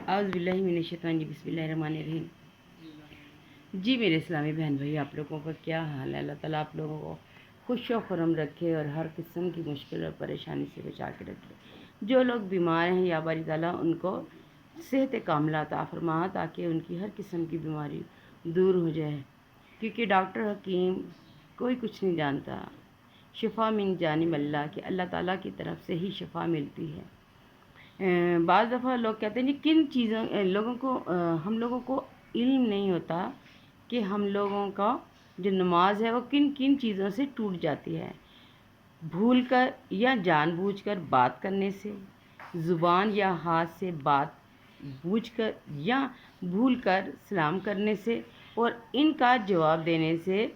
आउज़ बिल्लाहि मिनश्शैतानिर बिस्मिल्लाहिर्रहमानिर्रहीम। जी मेरे इस्लामी बहन भाई, आप लोगों का क्या हाल है? अल्लाह ताला आप लोगों को खुश व खुर्रम रखे और हर किस्म की मुश्किल और परेशानी से बचा के रखे। जो लोग बीमार हैं या बारी ताला उनको सेहत कामिला अता फरमा ताकि उनकी हर किस्म की बीमारी दूर हो जाए, क्योंकि डॉक्टर हकीम कोई कुछ नहीं जानता। शिफा मिन जानिब अल्लाह, कि अल्लाह ताला की तरफ से ही शिफा मिलती है। बाज़ दफ़ा लोग कहते हैं कि किन चीज़ों हम लोगों को इल्म नहीं होता कि हम लोगों का जो नमाज है वो किन किन चीज़ों से टूट जाती है। भूल कर या जानबूझकर बात करने से, ज़ुबान या हाथ से बात बूझकर या भूल कर सलाम करने से और इनका जवाब देने से,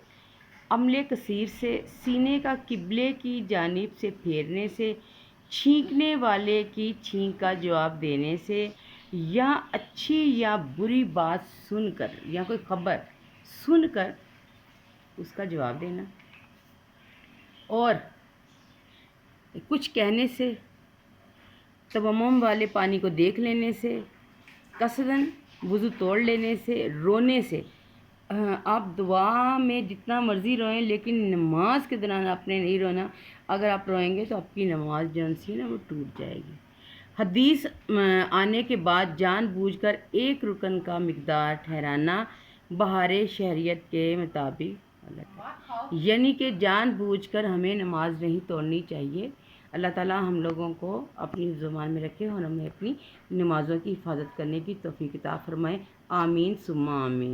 अमले कसीर से, सीने का किबले की जानिब से फेरने से, छींकने वाले की छींक का जवाब देने से, या अच्छी या बुरी बात सुनकर या कोई खबर सुनकर उसका जवाब देना, और कुछ कहने से, तयम्मुम वाले पानी को देख लेने से, कसदन वज़ू तोड़ लेने से, रोने से। आप दुआ में जितना मर्ज़ी रोएं, लेकिन नमाज के दौरान आपने नहीं रोना। अगर आप रोएंगे तो आपकी नमाज जो सी ना वो टूट जाएगी। हदीस आने के बाद जानबूझकर एक रुकन का मिकदार ठहराना बहारे शहरियत के मुताबिक गलत है, यानी कि जानबूझकर हमें नमाज नहीं तोड़नी चाहिए। अल्लाह ताला हम लोगों को अपनी ज़ुबान में रखे और हमें अपनी नमाज़ों की हिफाजत करने की तौफीक अता फरमाए। आमीन सुम्मा आमीन।